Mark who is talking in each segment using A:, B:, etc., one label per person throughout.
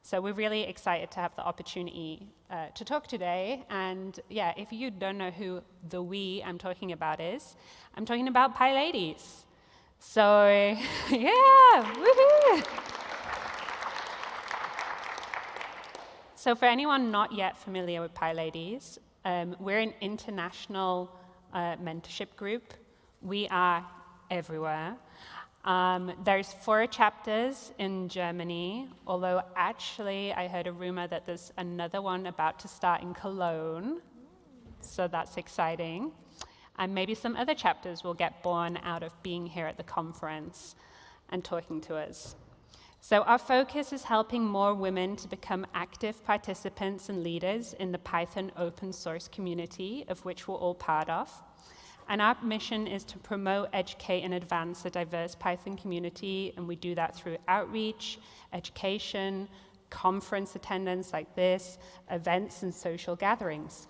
A: So we're really excited to have the opportunity to talk today. And yeah, if you don't know who the we I'm talking about is, I'm talking about PyLadies. So yeah, woohoo! So for anyone not yet familiar with PyLadies, we're an international mentorship group. We are everywhere. There's 4 chapters in Germany, although actually I heard a rumor that there's another one about to start in Cologne, so that's exciting. And maybe some other chapters will get born out of being here at the conference and talking to us. So our focus is helping more women to become active participants and leaders in the Python open source community, of which we're all part of. And our mission is to promote, educate, and advance the diverse Python community, and we do that through outreach, education, conference attendance like this, events, and social gatherings.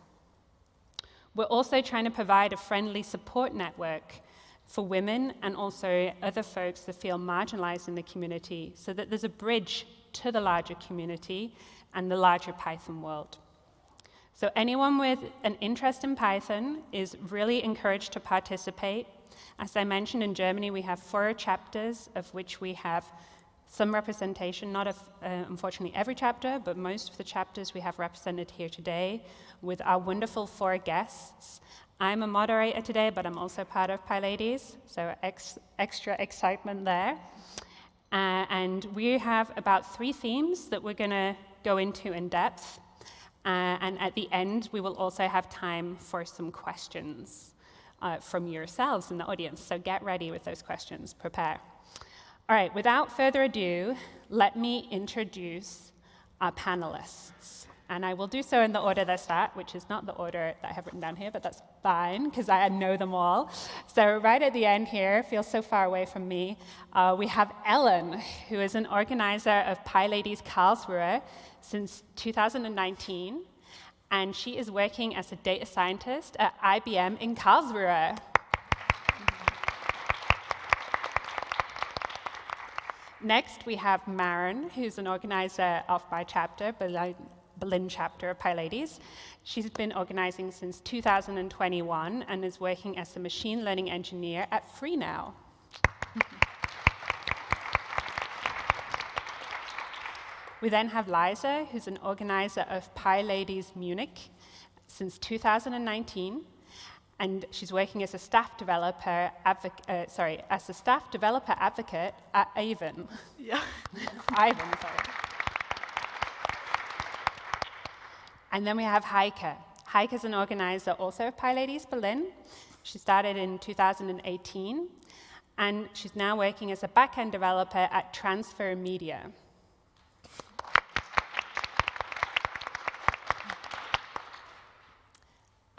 A: We're also trying to provide a friendly support network for women and also other folks that feel marginalized in the community, so that there's a bridge to the larger community and the larger Python world. So anyone with an interest in Python is really encouraged to participate. As I mentioned, in Germany, we have 4 chapters, of which we have some representation, not of, unfortunately, every chapter, but most of the chapters we have represented here today with our wonderful 4 guests. I'm a moderator today, but I'm also part of PyLadies, so extra excitement there. And we have about 3 themes that we're going to go into in depth. And at the end, we will also have time for some questions from yourselves in the audience. So get ready with those questions, prepare. All right, without further ado, let me introduce our panelists. And I will do so in the order they're sat, which is not the order that I have written down here, but that's fine, because I know them all. So right at the end here, feels so far away from me, we have Ellen, who is an organizer of PyLadies Karlsruhe since 2019, and she is working as a data scientist at IBM in Karlsruhe. Next, we have Maren, who's an organizer of my chapter, Berlin chapter of PyLadies. She's been organizing since 2021 and is working as a machine learning engineer at FreeNow. We then have Liza, who's an organizer of PyLadies Munich since 2019, and she's working as a staff developer advocate at Avon.
B: Yeah.
A: Ivan, sorry. And then we have Heike. Heike is an organizer also of PyLadies Berlin. She started in 2018, and she's now working as a backend developer at Transfer Media.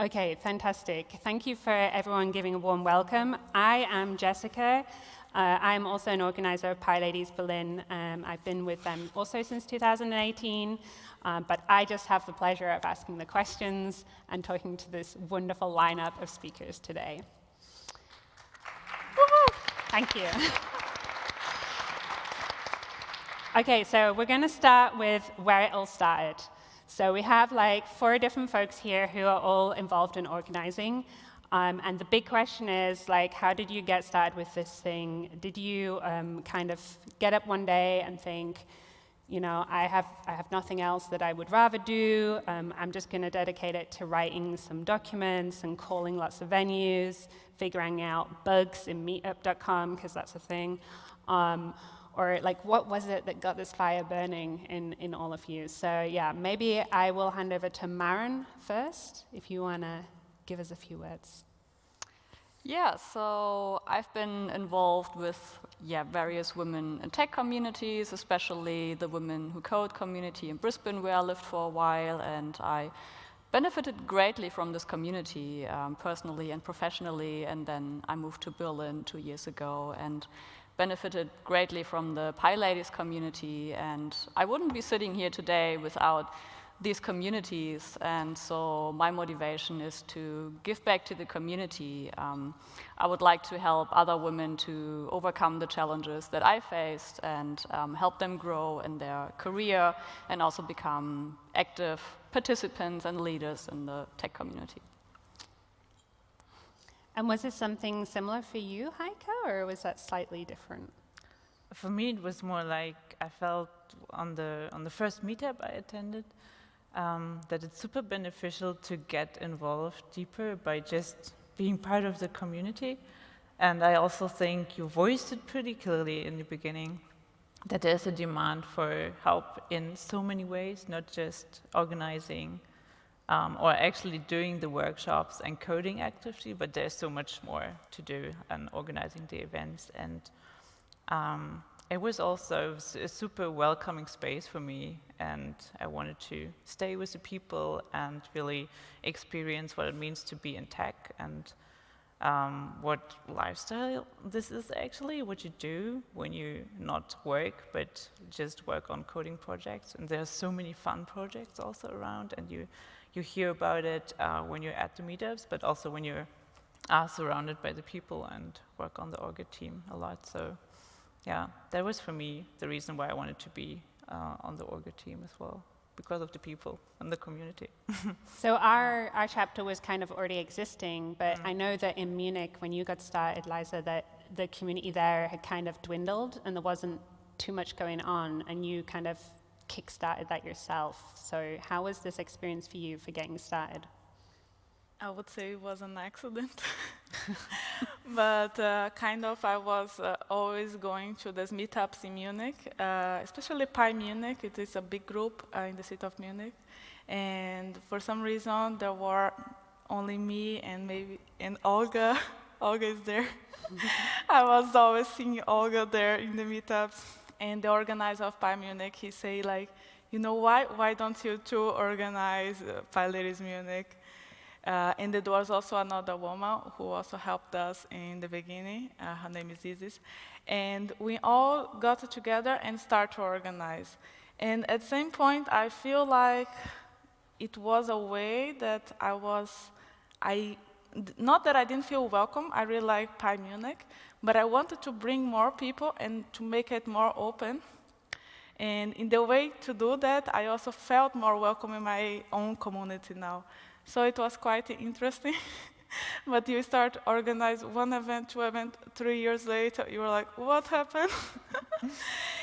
A: Okay, fantastic. Thank you for everyone giving a warm welcome. I am Jessica. I'm also an organizer of PyLadies Berlin. I've been with them also since 2018, but I just have the pleasure of asking the questions and talking to this wonderful lineup of speakers today. Woo-hoo! Thank you. Okay, so we're going to start with where it all started. So we have like 4 different folks here who are all involved in organizing. And the big question is, like, how did you get started with this thing? Did you kind of get up one day and think, you know, I have nothing else that I would rather do. I'm just going to dedicate it to writing some documents and calling lots of venues, figuring out bugs in Meetup.com, because that's a thing. Or like, what was it that got this fire burning in all of you? So yeah, maybe I will hand over to Maren first, if you want to give us a few words.
B: Yeah, so I've been involved with various women in tech communities, especially the Women Who Code community in Brisbane, where I lived for a while, and I benefited greatly from this community, personally and professionally, and then I moved to Berlin 2 years ago and benefited greatly from the PyLadies community, and I wouldn't be sitting here today without these communities, and so my motivation is to give back to the community. I would like to help other women to overcome the challenges that I faced and help them grow in their career and also become active participants and leaders in the tech community.
A: And was this something similar for you, Heike, or was that slightly different?
C: For me, it was more like I felt on the first meetup I attended that it's super beneficial to get involved deeper by just being part of the community. And I also think you voiced it pretty clearly in the beginning that there's a demand for help in so many ways, not just organizing or actually doing the workshops and coding actively, but there's so much more to do and organizing the events. And it was also a super welcoming space for me, and I wanted to stay with the people and really experience what it means to be in tech and what lifestyle this is actually, what you do when you not work, but just work on coding projects. And there's so many fun projects also around, and you hear about it when you're at the meetups, but also when you're surrounded by the people and work on the org team a lot. So yeah, that was for me the reason why I wanted to be on the org team as well, because of the people and the community.
A: So our chapter was kind of already existing, but I know that in Munich, when you got started, Liza, that the community there had kind of dwindled and there wasn't too much going on, and you kind of kick-started that yourself. So how was this experience for you for getting started?
D: I would say it was an accident. But kind of, I was always going to these meetups in Munich, especially Munich. It is a big group in the city of Munich. And for some reason, there were only me and Olga. Olga is there. I was always seeing Olga there in the meetups. And the organizer of Munich, he say like, you know why don't you two organize PyLadies Munich? And there was also another woman who also helped us in the beginning. Her name is Isis. And we all got together and started to organize. And at the same point, I feel like it was a way that not that I didn't feel welcome, I really like Munich, but I wanted to bring more people and to make it more open. And in the way to do that, I also felt more welcome in my own community now. So it was quite interesting. But you start organize one event, 2 events, 3 years later, you're like, what happened?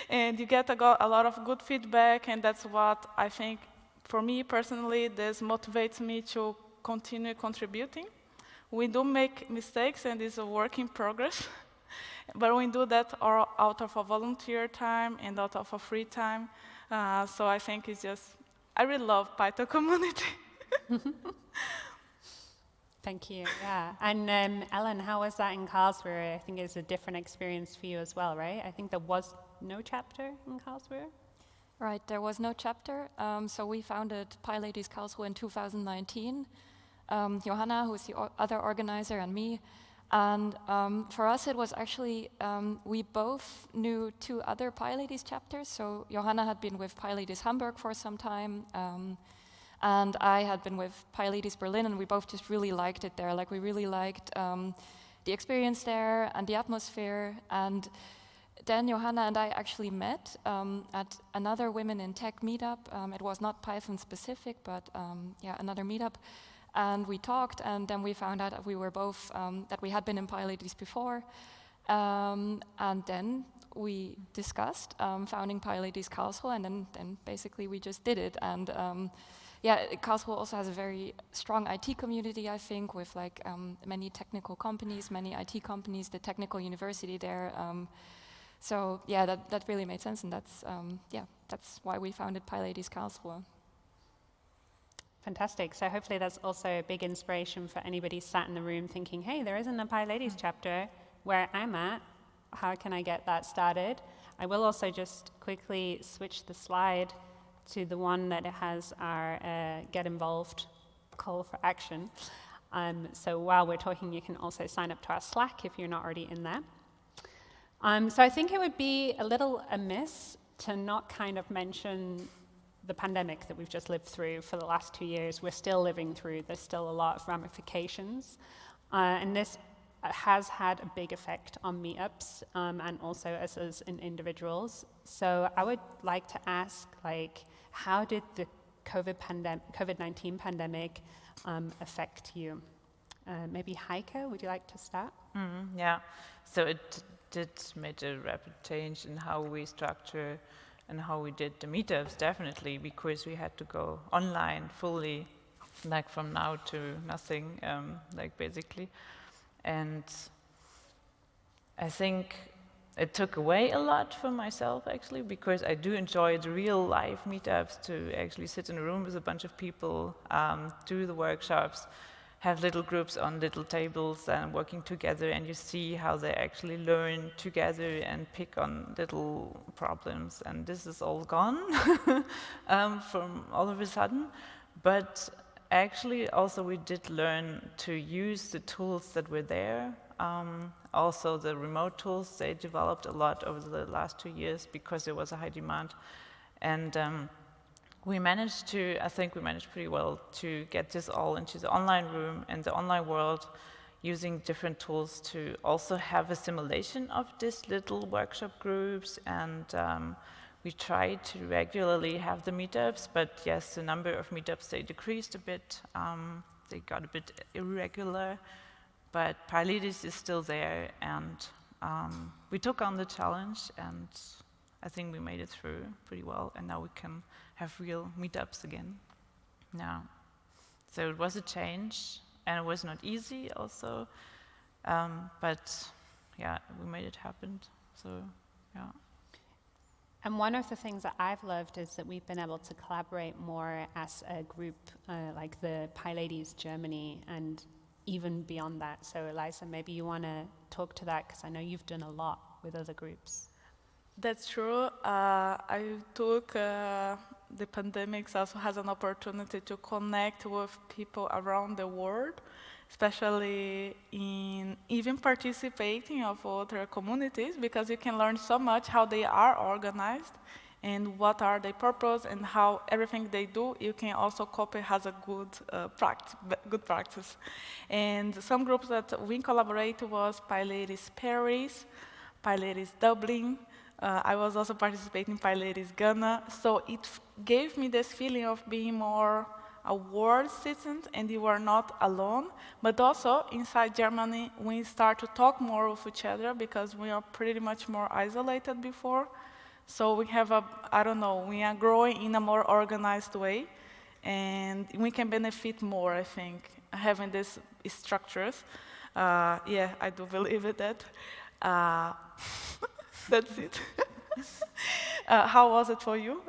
D: And you get a lot of good feedback, and that's what I think, for me personally, this motivates me to continue contributing. We do make mistakes, and it's a work in progress. But we do that out of a volunteer time and out of a free time. So I think it's just, I really love Python community.
A: Thank you, yeah. And Ellen, how was that in Karlsruhe? I think it's a different experience for you as well, right? I think there was no chapter in Karlsruhe.
E: Right, there was no chapter. So we founded PyLadies Karlsruhe in 2019. Johanna, who's the other organizer, and me. And for us, it was actually, we both knew 2 other PyLadies chapters. So Johanna had been with PyLadies Hamburg for some time. And I had been with PyLadies Berlin, and we both just really liked it there. Like, we really liked the experience there and the atmosphere. And then Johanna and I actually met at another Women in Tech meetup. It was not Python specific, but yeah, another meetup. And we talked, and then we found out that we were both, that we had been in PyLadies before. And then we discussed founding PyLadies Karlsruhe, and then basically we just did it. And yeah, Karlsruhe also has a very strong IT community, I think, with like many technical companies, many IT companies, the technical university there. So yeah, that really made sense, and that's why we founded PyLadies Karlsruhe.
A: Fantastic. So hopefully that's also a big inspiration for anybody sat in the room thinking, hey, there isn't a PyLadies chapter where I'm at. How can I get that started? I will also just quickly switch the slide to the one that has our Get Involved call for action. So while we're talking, you can also sign up to our Slack if you're not already in there. So I think it would be a little amiss to not kind of mention the pandemic that we've just lived through for the last 2 years, we're still living through. There's still a lot of ramifications. And this has had a big effect on meetups and also us as individuals. So I would like to ask, like, how did the COVID-19 pandemic affect you? Maybe Heike, would you like to start?
C: Yeah, so it did make a rapid change in how we structure and how we did the meetups, definitely, because we had to go online fully, like from now to nothing, like basically. And I think it took away a lot from myself, actually, because I do enjoy the real life meetups, to actually sit in a room with a bunch of people, do the workshops, have little groups on little tables and working together, and you see how they actually learn together and pick on little problems. And this is all gone from all of a sudden. But actually, also we did learn to use the tools that were there. Also, the remote tools, they developed a lot over the last 2 years because there was a high demand. And we managed to, I think we managed pretty well to get this all into the online room and the online world, using different tools to also have a simulation of these little workshop groups. And we tried to regularly have the meetups, but yes, the number of meetups, they decreased a bit. They got a bit irregular, but PyLadies is still there, and we took on the challenge, and I think we made it through pretty well, and now we can have real meetups again. Yeah. So it was a change, and it was not easy also, but yeah, we made it happen. So yeah.
A: And one of the things that I've loved is that we've been able to collaborate more as a group, like the PyLadies Germany, and even beyond that. So Eliza, maybe you want to talk to that, because I know you've done a lot with other groups.
D: That's true. I took the pandemic also as an opportunity to connect with people around the world, especially in even participating of other communities, because you can learn so much how they are organized and what are their purpose, and how everything they do you can also copy as a good practice. And some groups that we collaborate was PyLadies Paris, PyLadies Dublin. I was also participating in PyLadies Ghana, so it gave me this feeling of being more a world citizen, and you are not alone. But also inside Germany, we start to talk more with each other, because we are pretty much more isolated before. So we have we are growing in a more organized way, and we can benefit more, I think, having these structures. Yeah, I do believe in that. That's it. How was it for you?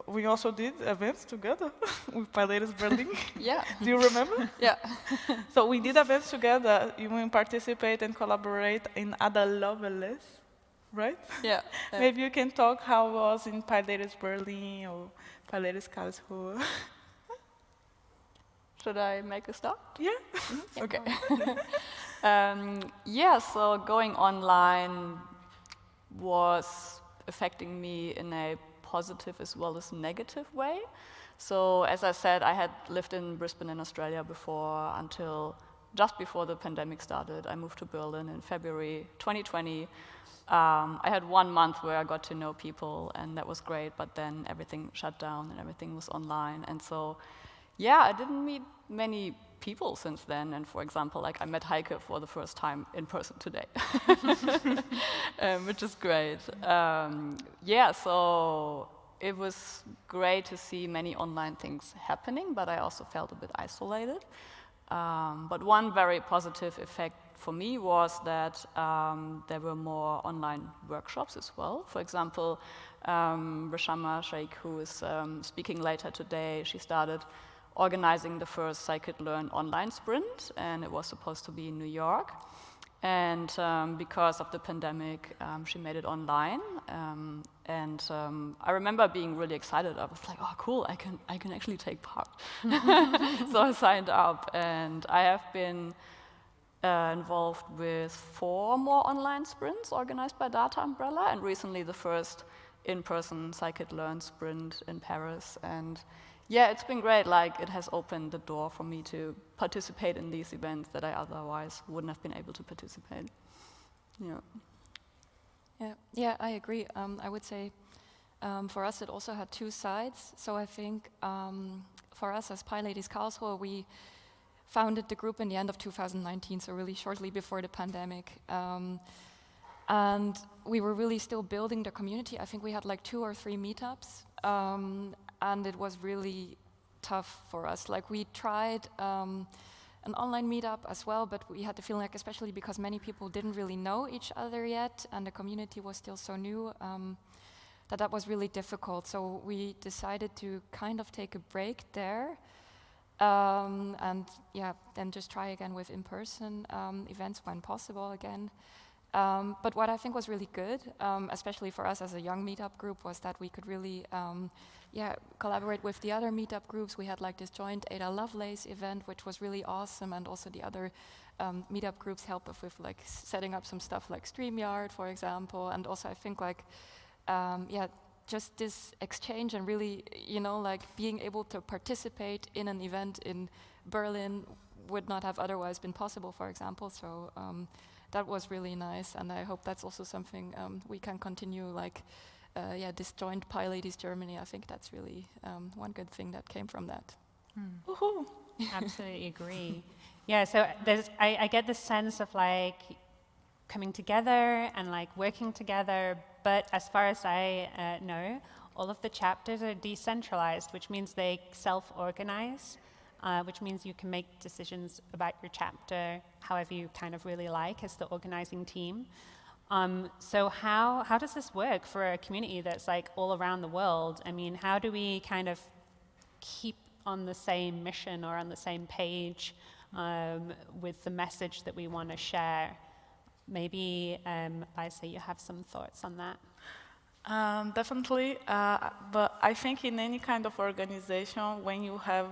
D: We also did events together with PyLadies Berlin.
B: Yeah.
D: Do you remember?
B: Yeah.
D: So we did events together. You will participate and collaborate in other levels, right?
B: Yeah.
D: Maybe you can talk how it was in PyLadies Berlin or PyLadies Karlsruhe.
B: Should I make a start?
D: Yeah.
B: Okay. Yeah, so going online was affecting me in a positive as well as negative way. So as I said, I had lived in Brisbane in Australia before, until just before the pandemic started. I moved to Berlin in February 2020. I had 1 month where I got to know people, and that was great, but then everything shut down and everything was online. And so, yeah, I didn't meet many people since then. And for example, like I met Heike for the first time in person today, which is great. Yeah, so it was great to see many online things happening, but I also felt a bit isolated. But one very positive effect for me was that there were more online workshops as well. For example, Rashama Sheikh, who is speaking later today, she started organizing the first Scikit-Learn online sprint, and it was supposed to be in New York. And because of the pandemic, she made it online. And I remember being really excited. I was like, oh, cool, I can actually take part. So I signed up, and I have been involved with 4 more online sprints organized by Data Umbrella, and recently the first in-person scikit-learn sprint in Paris. And yeah, it's been great. Like, it has opened the door for me to participate in these events that I otherwise wouldn't have been able to participate. Yeah.
E: Yeah, I agree. I would say for us it also had two sides. So I think for us as PyLadies Karlsruhe, we founded the group in the end of 2019, so really shortly before the pandemic. And we were really still building the community. I think we had like 2 or 3 meetups, and it was really tough for us. Like, we tried an online meetup as well, but we had the feeling, like, especially because many people didn't really know each other yet, and the community was still so new, that was really difficult. So we decided to kind of take a break there, and yeah, then just try again with in-person events when possible again. But what I think was really good, especially for us as a young meetup group, was that we could really collaborate with the other meetup groups. We had like this joint Ada Lovelace event, which was really awesome, and also the other meetup groups helped us with like setting up some stuff like StreamYard, for example. And also I think like, just this exchange and really, you know, like being able to participate in an event in Berlin would not have otherwise been possible, for example. So that was really nice, and I hope that's also something we can continue, like, this joint PyLadies Germany. I think that's really one good thing that came from that.
D: Woohoo!
A: Absolutely agree. Yeah, so I get the sense of like coming together and like working together, but as far as I know, all of the chapters are decentralized, which means they self-organize, which means you can make decisions about your chapter however you kind of really like as the organizing team. So how does this work for a community that's like all around the world? I mean, how do we kind of keep on the same mission or on the same page with the message that we want to share? Maybe, Lisa, you have some thoughts on that?
D: Definitely, but I think in any kind of organization, when you have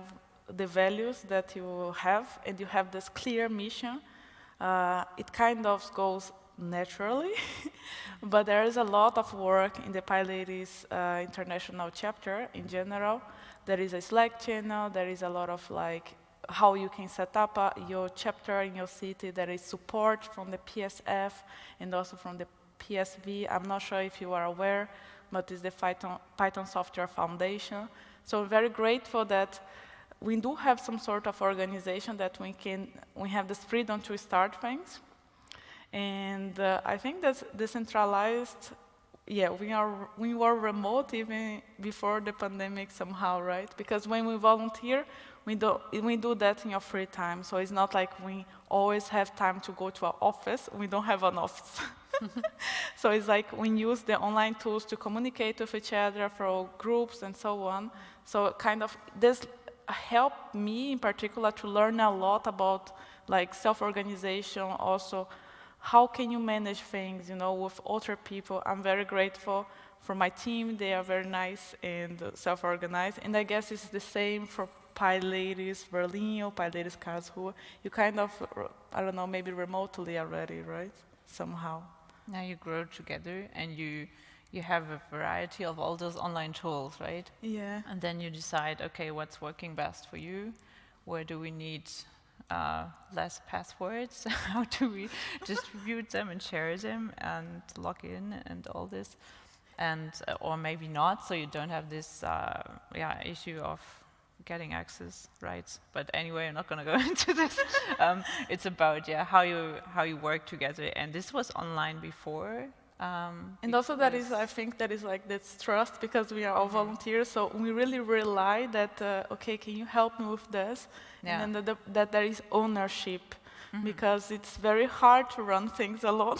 D: the values that you have and you have this clear mission, it kind of goes naturally. But there is a lot of work in the PyLadies international chapter in general. There is a Slack channel, there is a lot of like how you can set up your chapter in your city. There is support from the PSF and also from the PSV. I'm not sure if you are aware, but it's the Python Software Foundation. So very grateful that we do have some sort of organization that we have this freedom to start things. And I think that's decentralized. Yeah, we were remote even before the pandemic somehow, right? Because when we volunteer, we do that in our free time. So it's not like we always have time to go to our office. We don't have an office. So it's like we use the online tools to communicate with each other for groups and so on. So kind of this helped me in particular to learn a lot about like self-organization, also how can you manage things, you know, with other people. I'm very grateful for my team. They are very nice and self-organized. And I guess it's the same for PyLadies Berlin or PyLadies Karlsruhe. You kind of, I don't know, maybe remotely already, right? Somehow.
C: Now you grow together and you have a variety of all those online tools, right?
D: Yeah.
C: And then you decide, okay, what's working best for you? Where do we need less passwords? How do we distribute them and share them and log in and all this? And or maybe not, so you don't have this issue of getting access rights. But anyway, I'm not going to go into this. It's about how you work together. And this was online before.
D: And also that is, I think that is like this trust, because we are all volunteers, so we really rely that, okay, can you help me with this? Yeah. And then that there is ownership, because it's very hard to run things alone.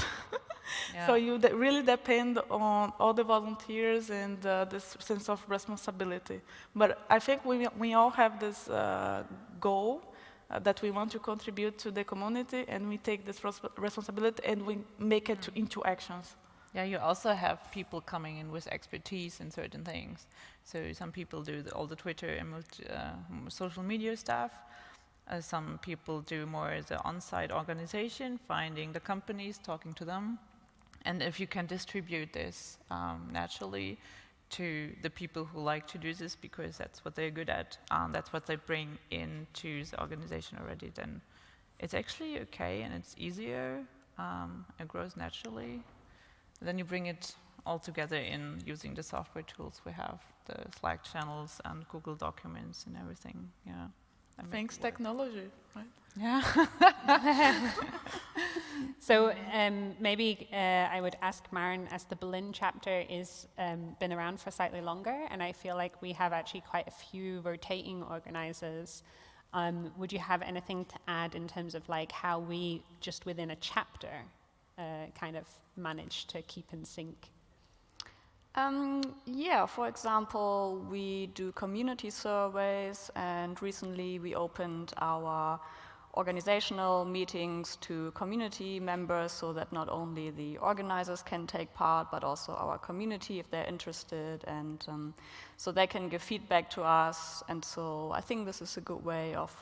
D: So you really depend on all the volunteers and this sense of responsibility. But I think we all have this goal that we want to contribute to the community, and we take this responsibility and we make it into actions.
C: Yeah, you also have people coming in with expertise in certain things. So some people do all the Twitter and social media stuff. Some people do more the on-site organization, finding the companies, talking to them. And if you can distribute this naturally to the people who like to do this because that's what they're good at, that's what they bring into the organization already, then it's actually okay and it's easier, it grows naturally. Then you bring it all together in using the software tools we have, the Slack channels and Google Documents and everything. Yeah.
D: Thanks technology, right?
C: Yeah.
A: So maybe I would ask Maren, as the Berlin chapter is been around for slightly longer, and I feel like we have actually quite a few rotating organizers. Would you have anything to add in terms of like how we, just within a chapter, kind of manage to keep in sync?
B: Yeah, for example, we do community surveys, and recently we opened our organizational meetings to community members so that not only the organizers can take part, but also our community if they're interested, and so they can give feedback to us. And so I think this is a good way of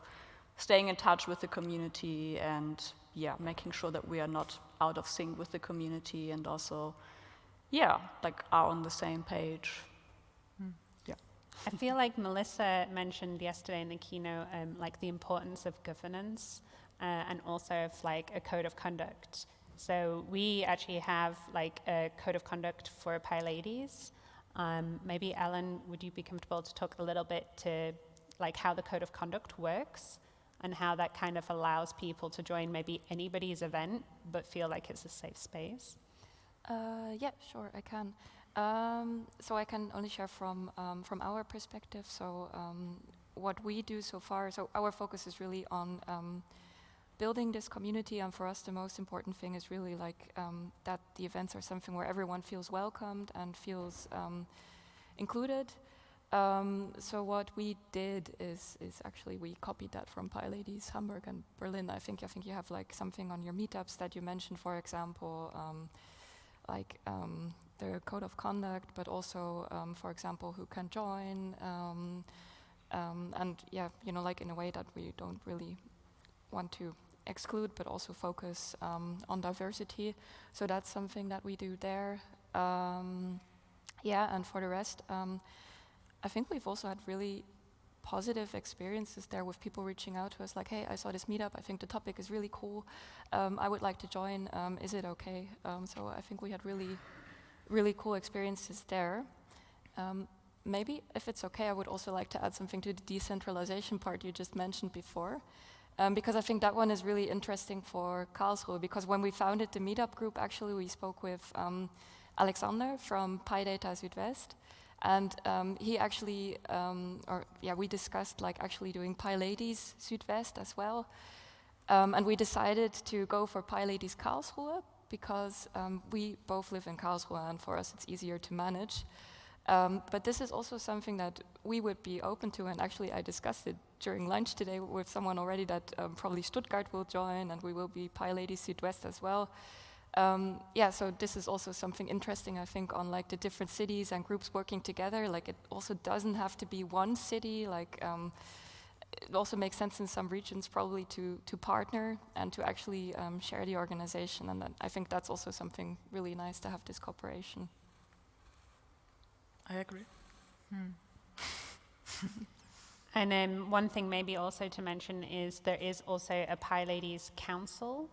B: staying in touch with the community and, yeah, making sure that we are not out of sync with the community and also, yeah, like are on the same page. Yeah.
A: I feel like Melissa mentioned yesterday in the keynote, like the importance of governance and also of like a code of conduct. So we actually have like a code of conduct for PyLadies. Maybe Ellen, would you be comfortable to talk a little bit to like how the code of conduct works and how that kind of allows people to join maybe anybody's event but feel like it's a safe space?
E: Yeah, sure, I can. So I can only share from our perspective. So what we do so far, so our focus is really on building this community, and for us the most important thing is really like that the events are something where everyone feels welcomed and feels included. So what we did is actually we copied that from PyLadies Hamburg and Berlin. I think you have like something on your meetups that you mentioned, for example, like the code of conduct, but also, for example, who can join, and yeah, you know, like in a way that we don't really want to exclude, but also focus on diversity. So that's something that we do there. Yeah, and for the rest, I think we've also had really positive experiences there with people reaching out to us like, hey, I saw this meetup, I think the topic is really cool, I would like to join, is it okay? So I think we had really cool experiences there. Maybe, if it's okay, I would also like to add something to the decentralization part you just mentioned before, because I think that one is really interesting for Karlsruhe, because when we founded the Meetup group, actually we spoke with Alexander from PyData Südwest, and he actually, we discussed like actually doing PyLadies Südwest as well. And we decided to go for PyLadies Karlsruhe because we both live in Karlsruhe and for us it's easier to manage. But this is also something that we would be open to, and actually I discussed it during lunch today with someone already that probably Stuttgart will join, and we will be PyLadies Südwest as well. Yeah, so this is also something interesting, I think, on like the different cities and groups working together. Like it also doesn't have to be one city. Like it also makes sense in some regions probably to partner and to actually share the organization. And I think that's also something really nice to have this cooperation.
D: I agree.
A: And one thing maybe also to mention is there is also a PyLadies Council,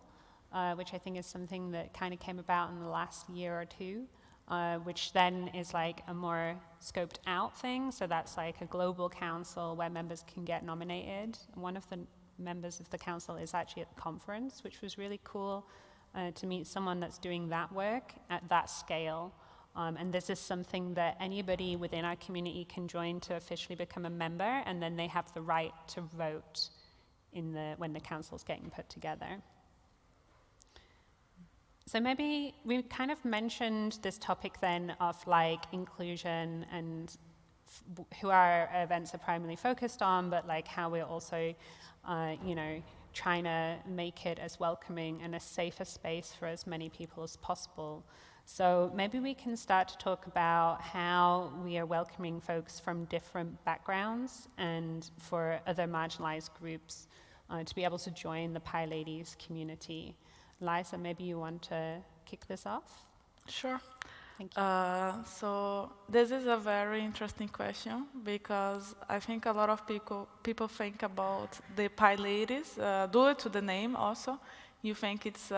A: which I think is something that kind of came about in the last year or two, which then is like a more scoped out thing. So that's like a global council where members can get nominated. One of the members of the council is actually at the conference, which was really cool to meet someone that's doing that work at that scale. And this is something that anybody within our community can join to officially become a member, and then they have the right to vote when the council's getting put together. So maybe we kind of mentioned this topic then of like inclusion and who our events are primarily focused on, but like how we're also, trying to make it as welcoming and a safer space for as many people as possible. So maybe we can start to talk about how we are welcoming folks from different backgrounds and for other marginalized groups to be able to join the PyLadies community. Liza, maybe you want to kick this off?
D: Sure.
A: Thank you.
D: So this is a very interesting question because I think a lot of people think about the PyLadies, due to the name also. You think it's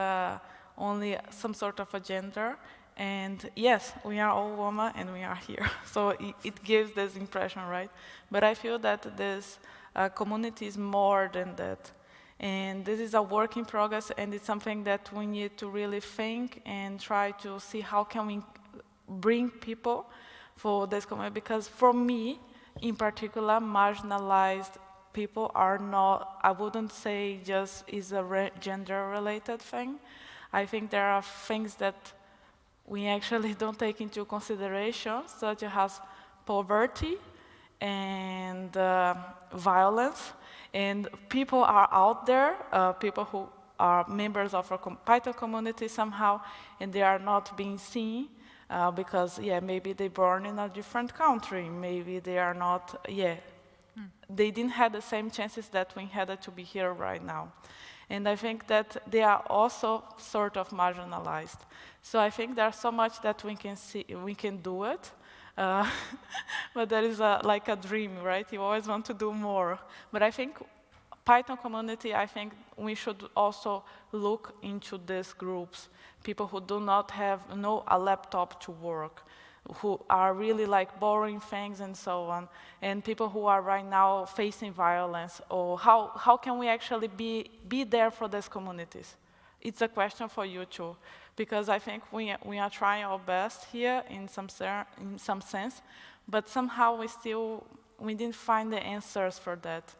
D: only some sort of a gender. And yes, we are all women and we are here. So it gives this impression, right? But I feel that this community is more than that. And this is a work in progress, and it's something that we need to really think and try to see how can we bring people for this community. Because for me, in particular, marginalized people are not, I wouldn't say just is a gender-related thing. I think there are things that we actually don't take into consideration, such as poverty and violence. And people are out there, people who are members of a Python community somehow, and they are not being seen because, yeah, maybe they born in a different country, maybe they are not, they didn't have the same chances that we had to be here right now. And I think that they are also sort of marginalized. So I think there's so much that we can see, we can do it. But there is like a dream, right? You always want to do more. But I think Python community, I think we should also look into these groups, people who do not have a laptop to work, who are really like borrowing things and so on, and people who are right now facing violence, or how can we actually be there for these communities? It's a question for you too, because I think we are trying our best here in some sense, but somehow we didn't find the answers for that.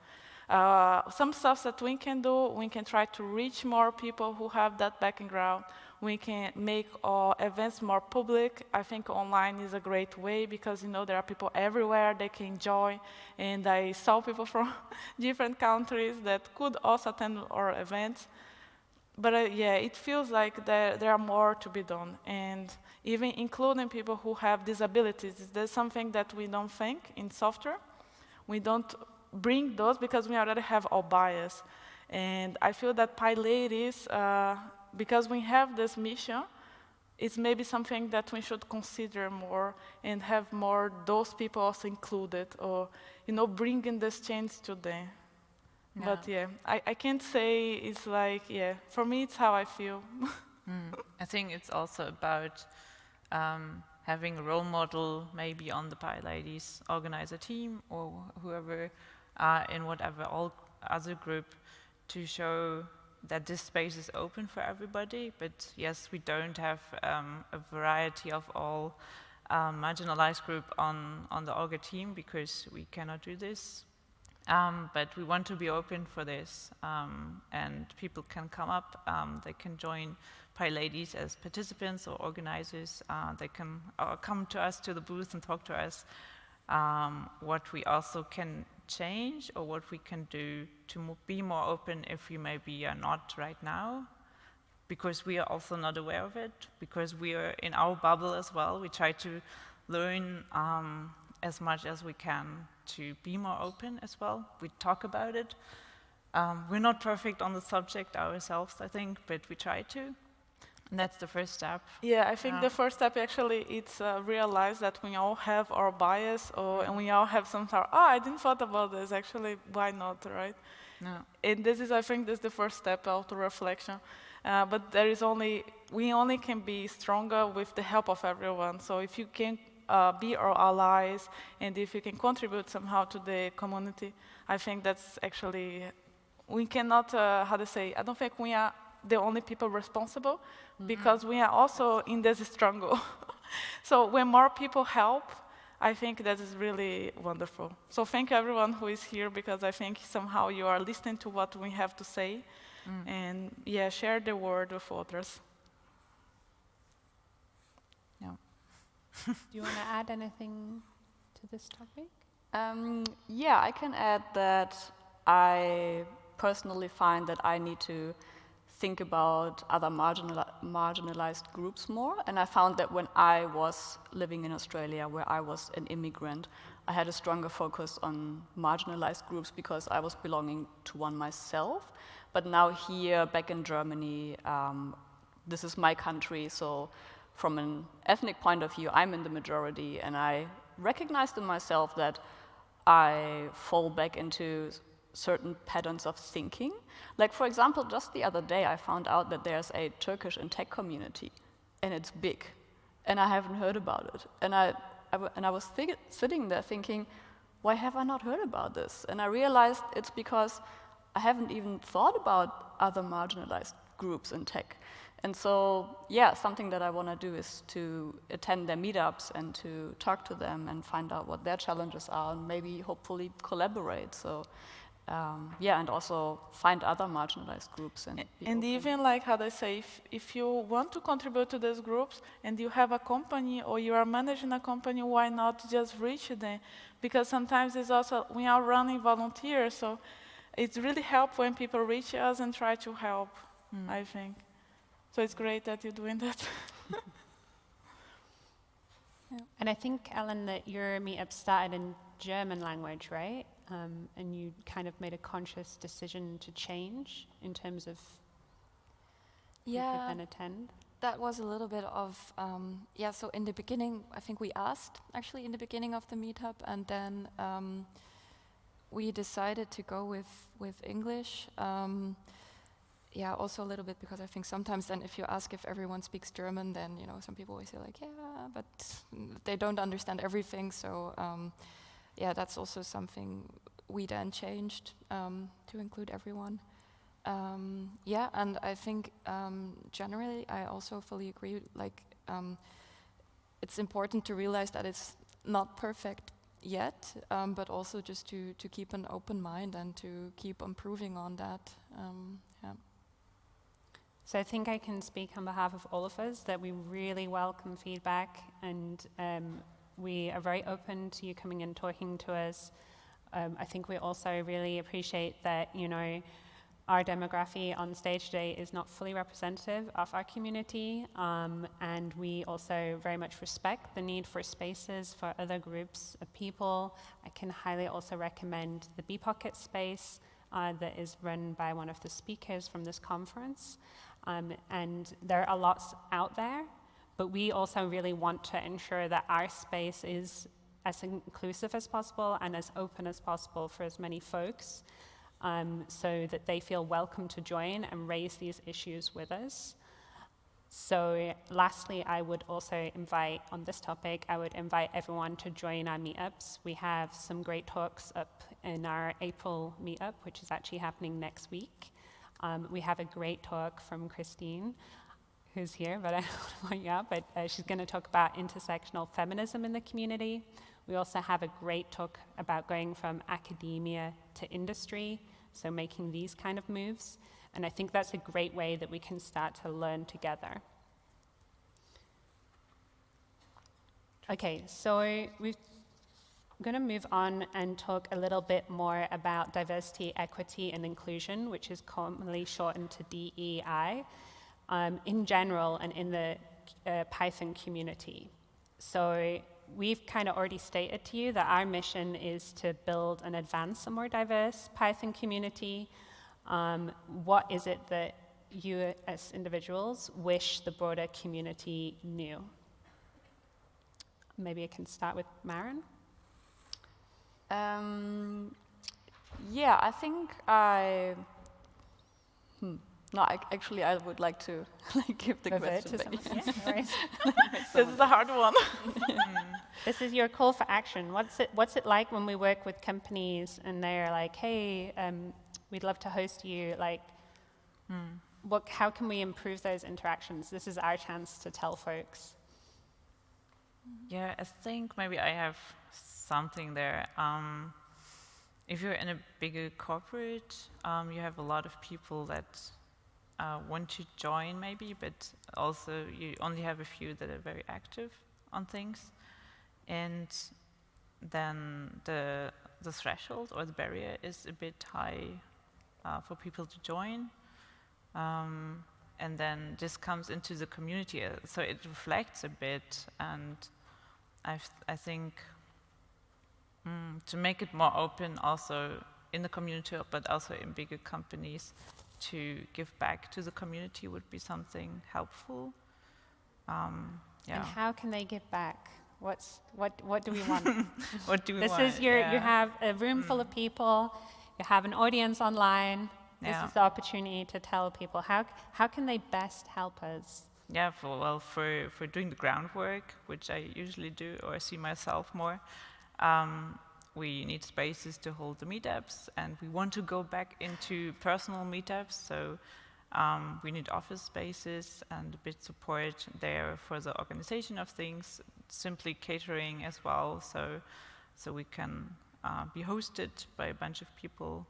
D: Some stuff that we can do, we can try to reach more people who have that background. We can make our events more public. I think online is a great way because, you know, there are people everywhere they can join. And I saw people from different countries that could also attend our events. But yeah, it feels like there are more to be done. And even including people who have disabilities, there's something that we don't think in software. We don't bring those because we already have our bias. And I feel that PyLadies, because we have this mission, it's maybe something that we should consider more and have more those people also included, or, you know, bringing this change to them. Yeah. But yeah, I can't say it's like, yeah, for me it's how I feel.
C: I think it's also about having a role model, maybe on the PyLadies organizer team or whoever in whatever other group, to show that this space is open for everybody. But yes, we don't have a variety of all marginalized group on the org team because we cannot do this. But we want to be open for this, and people can come up, they can join PyLadies as participants or organizers, they can come to us to the booth and talk to us what we also can change or what we can do to be more open if we maybe are not right now, because we are also not aware of it, because we are in our bubble as well. We try to learn as much as we can to be more open as well. We talk about it. We're not perfect on the subject ourselves, I think, but we try to. And that's the first step.
D: Yeah, I think the first step actually it's realize that we all have our bias, and we all have some sort of, I didn't thought about this, actually, why not, right?
C: No.
D: And this is, I think, this is the first step, auto-reflection. But there is we only can be stronger with the help of everyone. So if you can be our allies, and if you can contribute somehow to the community, I think that's actually, we cannot, how to say, I don't think we are the only people responsible, because we are also in this struggle. So when more people help, I think that is really wonderful. So thank everyone who is here, because I think somehow you are listening to what we have to say, and yeah, share the word with others.
C: Yeah.
A: Do you want to add anything to this topic?
B: Yeah, I can add that I personally find that I need to think about other marginalized groups more. And I found that when I was living in Australia, where I was an immigrant, I had a stronger focus on marginalized groups because I was belonging to one myself. But now here, back in Germany, this is my country, so from an ethnic point of view, I'm in the majority, and I recognized in myself that I fall back into certain patterns of thinking. Like, for example, just the other day, I found out that there's a Turkish and tech community, and it's big, and I haven't heard about it. And I was sitting there thinking, why have I not heard about this? And I realized it's because I haven't even thought about other marginalized groups in tech. And so, yeah, something that I want to do is to attend their meetups and to talk to them and find out what their challenges are and maybe hopefully collaborate. So, yeah, and also find other marginalized groups. And
D: even like how they say, if you want to contribute to these groups and you have a company or you are managing a company, why not just reach them? Because sometimes it's also, we are running volunteers, so it's really helpful when people reach us and try to help, I think. So it's great that you're doing that.
A: And I think, Ellen, that your meetup started in German language, right? And you kind of made a conscious decision to change in terms of who could then attend.
E: That was a little bit of, so in the beginning, I think we asked, actually, in the beginning of the meetup, and then we decided to go with English. Also a little bit because I think sometimes then if you ask if everyone speaks German, then, you know, some people always say like, yeah, but they don't understand everything. So, that's also something we then changed to include everyone. And I think generally I also fully agree, like, it's important to realize that it's not perfect yet, but also just to keep an open mind and to keep improving on that.
A: So I think I can speak on behalf of all of us that we really welcome feedback, and we are very open to you coming and talking to us. I think we also really appreciate that, you know, our demography on stage today is not fully representative of our community, and we also very much respect the need for spaces for other groups of people. I can highly also recommend the B-Pocket space that is run by one of the speakers from this conference. And there are lots out there, but we also really want to ensure that our space is as inclusive as possible and as open as possible for as many folks, so that they feel welcome to join and raise these issues with us. So lastly, I would also invite, on this topic, I would invite everyone to join our meetups. We have some great talks up in our April meetup, which is actually happening next week. We have a great talk from Christine, who's here, but I don't want to point you out, but she's going to talk about intersectional feminism in the community. We also have a great talk about going from academia to industry, so making these kind of moves. And I think that's a great way that we can start to learn together. Okay, so we're going to move on and talk a little bit more about diversity, equity, and inclusion, which is commonly shortened to DEI, in general and in the Python community. So we've kind of already stated to you that our mission is to build and advance a more diverse Python community. What is it that you as individuals wish the broader community knew? Maybe I can start with Maren.
B: I think actually, I would like to give the question back.
A: Yeah, no worries.
D: This is a hard one.
A: This is your call for action. What's it like when we work with companies and they're like, hey, we'd love to host you. Like, how can we improve those interactions? This is our chance to tell folks.
C: Yeah, I think maybe I have something there. If you're in a bigger corporate, you have a lot of people that want to join maybe, but also you only have a few that are very active on things. And then the threshold or the barrier is a bit high for people to join. And then this comes into the community, so it reflects a bit. And I think to make it more open also in the community, but also in bigger companies, to give back to the community would be something helpful. Yeah.
A: And how can they give back? What do we want?
C: What do we
A: This
C: want?
A: is you have a room full of people, you have an audience online. This
C: Yeah.
A: is the opportunity to tell people how can they best help us?
C: Yeah, for doing the groundwork, which I usually do, or I see myself more, we need spaces to hold the meetups, and we want to go back into personal meetups, so we need office spaces and a bit support there for the organization of things, simply catering as well, so we can be hosted by a bunch of people.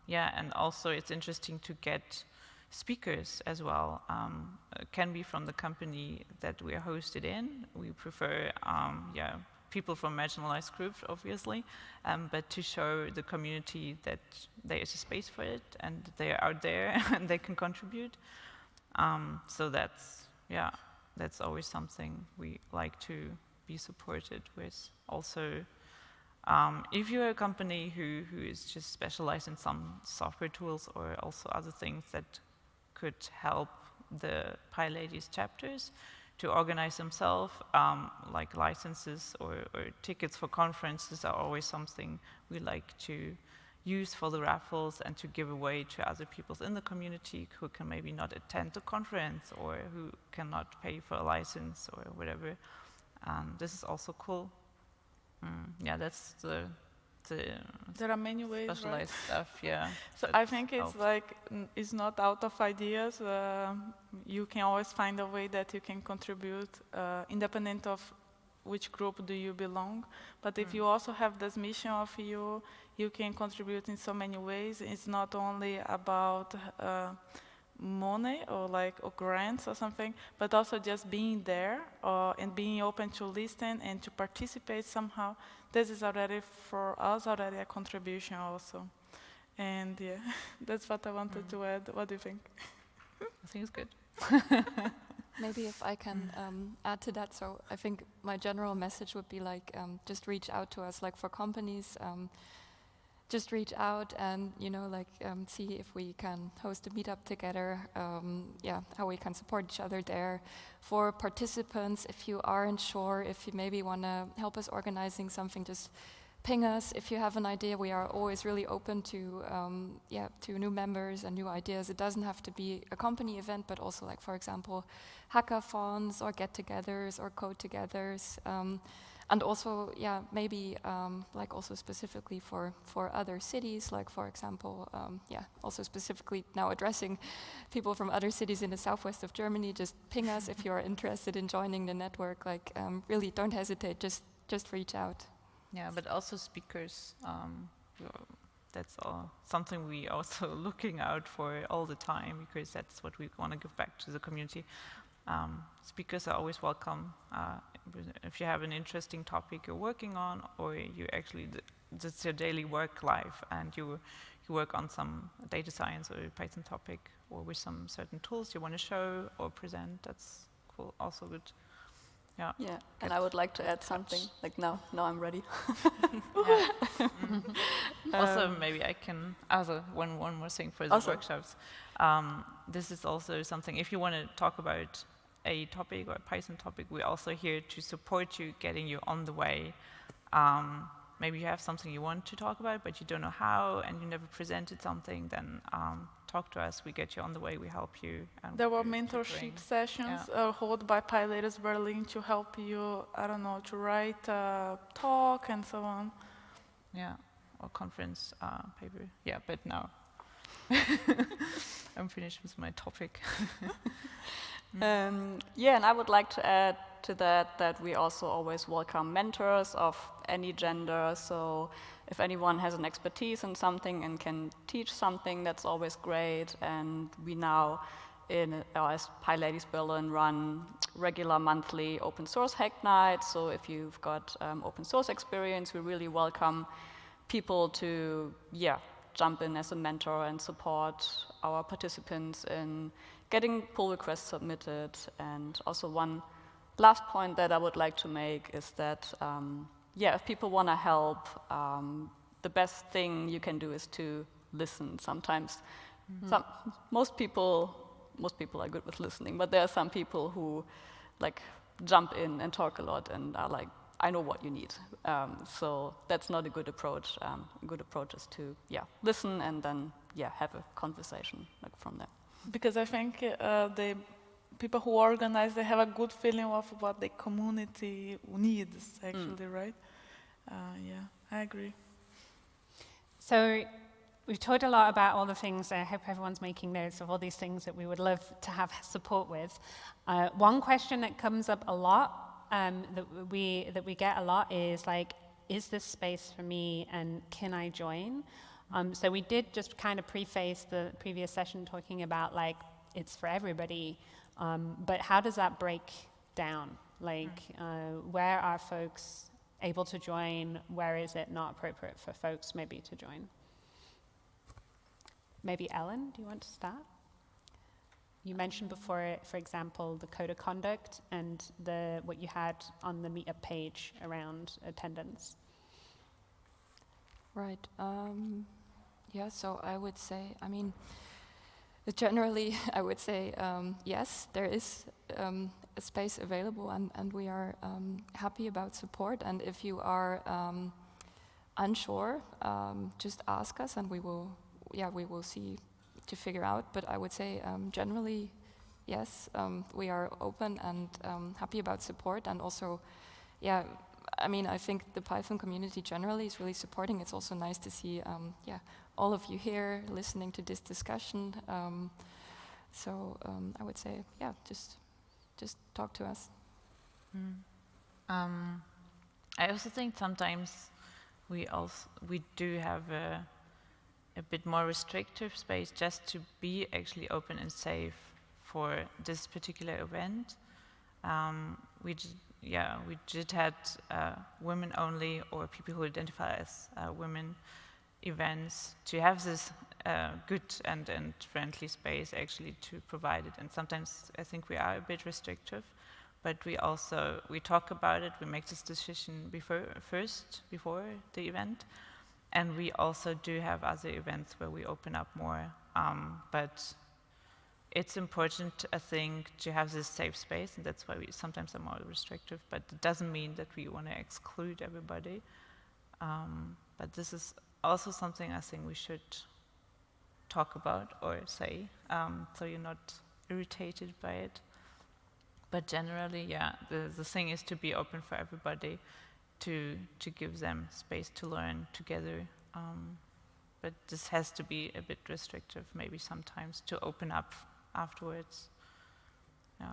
C: Yeah, and also it's interesting to get speakers as well. Can be from the company that we are hosted in. We prefer, people from marginalized groups, obviously, but to show the community that there is a space for it and they are out there and they can contribute. So that's always something we like to be supported with. Also, if you're a company who is just specialized in some software tools or also other things that could help the PyLadies chapters to organize themselves, like licenses or tickets for conferences are always something we like to use for the raffles and to give away to other people in the community who can maybe not attend the conference or who cannot pay for a license or whatever. This is also cool. Yeah, that's the
D: There are many ways, right?
C: specialized stuff, yeah.
D: So
C: that
D: I think it's
C: helps.
D: like, it's not out of ideas. You can always find a way that you can contribute, independent of which group do you belong. But if you also have this mission of you can contribute in so many ways. It's not only about money or grants or something, but also just being there and being open to listen and to participate somehow. This is already for us already a contribution also. And yeah, that's what I wanted to add. What do you think?
C: I think it's good.
E: Maybe if I can add to that, so I think my general message would be like, just reach out to us, like for companies, just reach out and, see if we can host a meetup together, how we can support each other there. For participants, if you aren't sure, if you maybe want to help us organizing something, just ping us. If you have an idea, we are always really open to new members and new ideas. It doesn't have to be a company event, but also like, for example, hackathons or get-togethers or code-togethers. And also, maybe like also specifically for other cities, like for example, also specifically now addressing people from other cities in the southwest of Germany, just ping us if you're interested in joining the network. Like, really don't hesitate, just reach out.
C: Yeah, but also speakers, that's something we also looking out for all the time, because that's what we want to give back to the community. Speakers are always welcome. If you have an interesting topic you're working on, or you actually, that's your daily work life, and you work on some data science or Python topic, or with some certain tools you want to show or present, that's cool, also good. Yeah.
B: Yeah, and I would like to add something, like now I'm ready.
C: Also, maybe I can, one more thing for the workshops. This is also something, if you want to talk about a topic or a Python topic, we're also here to support you, getting you on the way. Maybe you have something you want to talk about, but you don't know how, and you never presented something, then talk to us, we get you on the way, we help you. And
D: there were mentorship sessions held by PyLadies Berlin to help you, to write a talk and so on.
C: Yeah, or conference paper. Yeah, but now I'm finished with my topic.
B: And I would like to add to that we also always welcome mentors of any gender. So if anyone has an expertise in something and can teach something, that's always great. And we now, as PyLadies Berlin, run regular monthly open source hack nights. So if you've got open source experience, we really welcome people to jump in as a mentor and support our participants in getting pull requests submitted. And also one last point that I would like to make is that, if people want to help, the best thing you can do is to listen. Sometimes, most people are good with listening, but there are some people who like jump in and talk a lot and are like, I know what you need. So that's not a good approach. A good approach is to listen and then have a conversation like from there.
D: Because I think the people who organize, they have a good feeling of what the community needs, actually, right? Yeah, I agree.
A: So we've talked a lot about all the things. I hope everyone's making notes of all these things that we would love to have support with. One question that comes up a lot, that we get a lot, is like, is this space for me and can I join? So we did just kind of preface the previous session talking about like it's for everybody, but how does that break down? Like where are folks able to join? Where is it not appropriate for folks maybe to join? Maybe Ellen, do you want to start? You mentioned before, for example, the code of conduct and what you had on the Meetup page around attendance.
E: Right. Yeah, so I would say, I mean, generally, I would say, yes, there is a space available, and we are happy about support. And if you are unsure, just ask us, and we will see to figure out. But I would say, generally, yes, we are open and happy about support, and also, I mean, I think the Python community generally is really supporting. It's also nice to see, all of you here listening to this discussion. So I would say, just talk to us.
C: I also think sometimes we do have a bit more restrictive space just to be actually open and safe for this particular event. We did had women only or people who identify as women events to have this good and friendly space actually to provide it. And sometimes I think we are a bit restrictive, but we talk about it, we make this decision before the event. And we also do have other events where we open up more, but it's important, I think, to have this safe space, and that's why we sometimes are more restrictive, but it doesn't mean that we want to exclude everybody. But this is also something I think we should talk about or say, so you're not irritated by it. But generally, the thing is to be open for everybody, to give them space to learn together. But this has to be a bit restrictive, maybe sometimes, to open up afterwards. Yeah.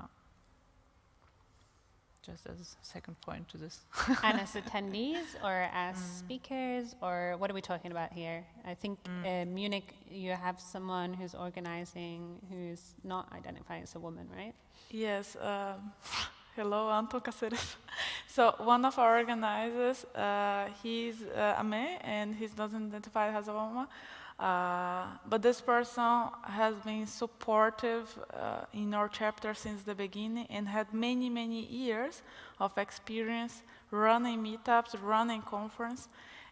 C: Just as a second point to this.
A: And as attendees or as speakers, or what are we talking about here? I think Munich, you have someone who's organizing who's not identifying as a woman, right?
D: Yes. Hello, Anton Caceres. So one of our organizers, he's a man and he doesn't identify as a woman. But this person has been supportive in our chapter since the beginning and had many, many years of experience running meetups, running conference.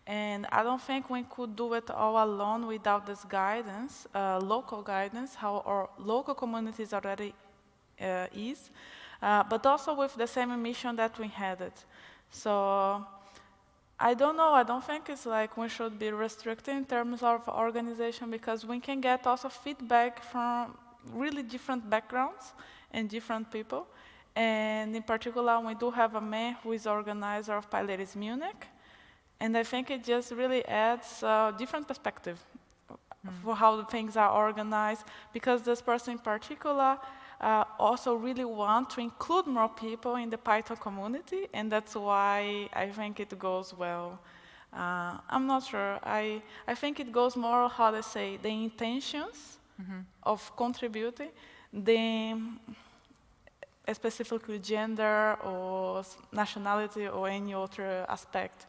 D: And I don't think we could do it all alone without this guidance, local guidance, how our local communities already is, but also with the same mission that we had it. So I don't know, I don't think it's like we should be restricted in terms of organization, because we can get also feedback from really different backgrounds and different people. And in particular, we do have a man who is organizer of PyLadies Munich. And I think it just really adds a different perspective for how the things are organized, because this person in particular also really want to include more people in the Python community, and that's why I think it goes well. I'm not sure. I think it goes more, how to say, the intentions of contributing than specifically gender or nationality or any other aspect.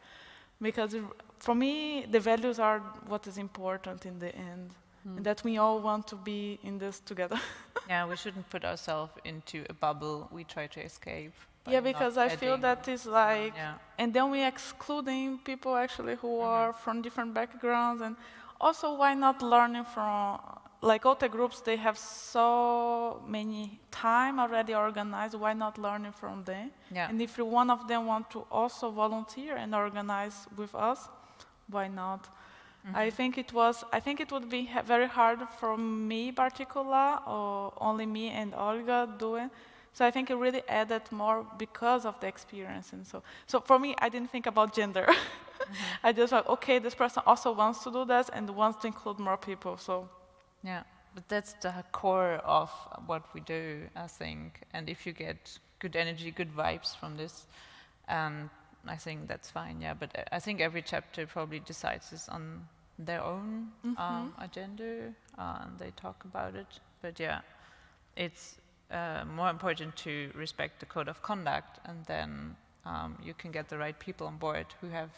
D: Because for me, the values are what is important in the end. And that we all want to be in this together.
C: Yeah, we shouldn't put ourselves into a bubble we try to escape.
D: Yeah, because I feel that is like, and then we excluding people actually who are from different backgrounds, and also why not learning from like all the groups, they have so many time already organized. Why not learning from them?
C: Yeah.
D: And if one of them want to also volunteer and organize with us, why not? I think it would be very hard for me particular, or only me and Olga doing. So I think it really added more because of the experience. And so for me, I didn't think about gender. I just thought, okay, this person also wants to do that and wants to include more people. So
C: Yeah, but that's the core of what we do, I think. And if you get good energy, good vibes from this, I think that's fine. Yeah, but I think every chapter probably decides this on their own agenda, and they talk about it. But yeah, it's more important to respect the code of conduct, and then you can get the right people on board who have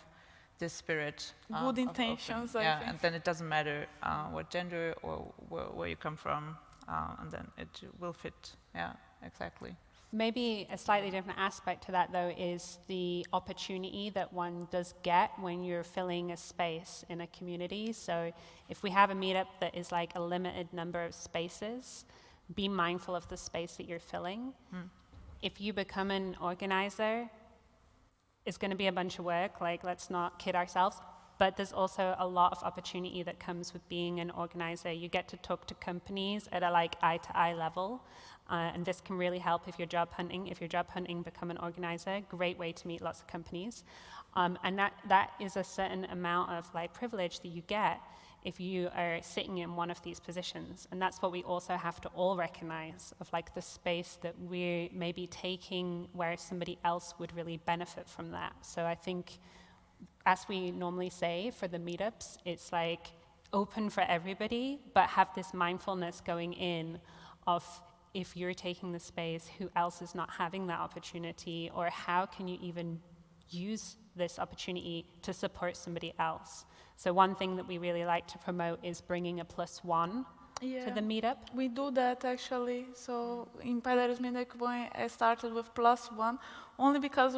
C: this spirit.
D: good intentions, I
C: yeah,
D: think.
C: and then it doesn't matter what gender or where you come from, and then it will fit. Yeah, exactly.
A: Maybe a slightly different aspect to that, though, is the opportunity that one does get when you're filling a space in a community. So if we have a meetup that is like a limited number of spaces, be mindful of the space that you're filling. If you become an organizer, it's going to be a bunch of work, like let's not kid ourselves. But there's also a lot of opportunity that comes with being an organizer. You get to talk to companies at a like eye-to-eye level. And this can really help if you're job hunting. If you're job hunting, become an organizer. Great way to meet lots of companies. And that is a certain amount of like privilege that you get if you are sitting in one of these positions. And that's what we also have to all recognize, of like the space that we're maybe taking where somebody else would really benefit from that. So I think, as we normally say for the meetups, it's like open for everybody, but have this mindfulness going in of, if you're taking the space, who else is not having that opportunity, or how can you even use this opportunity to support somebody else? So one thing that we really like to promote is bringing a +1 to the meetup.
D: We do that actually. So in PyLadies Mission, I started with +1 only because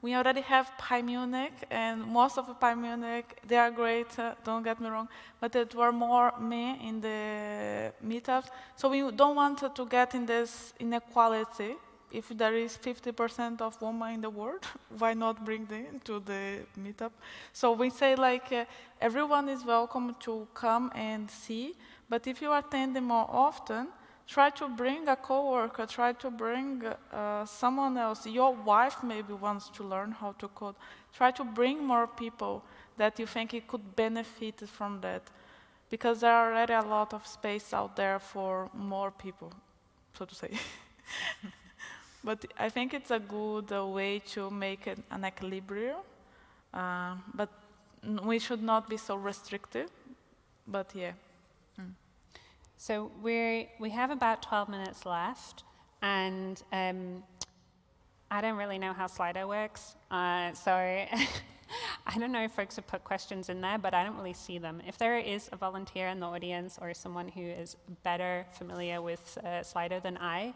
D: we already have PyMunich, and most of the PyMunich, they are great, don't get me wrong, but it were more men in the meetups. So we don't want to get in this inequality. If there is 50% of women in the world, why not bring them to the meetup? So we say like everyone is welcome to come and see, but if you attend them more often, try to bring a coworker, try to bring someone else. Your wife maybe wants to learn how to code. Try to bring more people that you think it could benefit from that, because there are already a lot of space out there for more people, so to say. But I think it's a good way to make an equilibrium, but we should not be so restrictive, but yeah.
A: So we have about 12 minutes left, and I don't really know how Slido works, so I don't know if folks have put questions in there, but I don't really see them. If there is a volunteer in the audience or someone who is better familiar with Slido than I,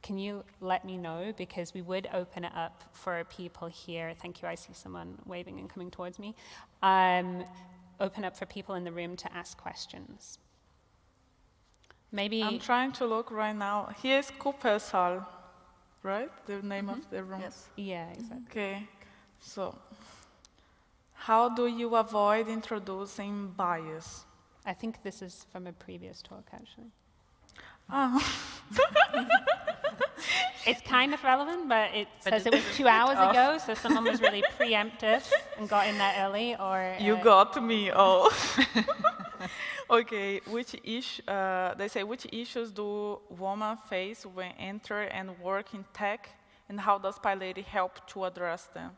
A: can you let me know? Because we would open it up for people here. Thank you, I see someone waving and coming towards me. Open up for people in the room to ask questions. Maybe
D: I'm trying to look right now. Here's Cooper's Hall, right? The name of the room.
B: Yes.
A: Yeah, exactly.
D: Okay, so how do you avoid introducing bias?
A: I think this is from a previous talk, actually.
D: Oh.
A: It's kind of relevant, but it says it was 2 hours ago, so someone was really preemptive and got in there early, or...
D: You got me, oh. Okay, they say, which issues do women face when enter and work in tech, and how does PyLady help to address them?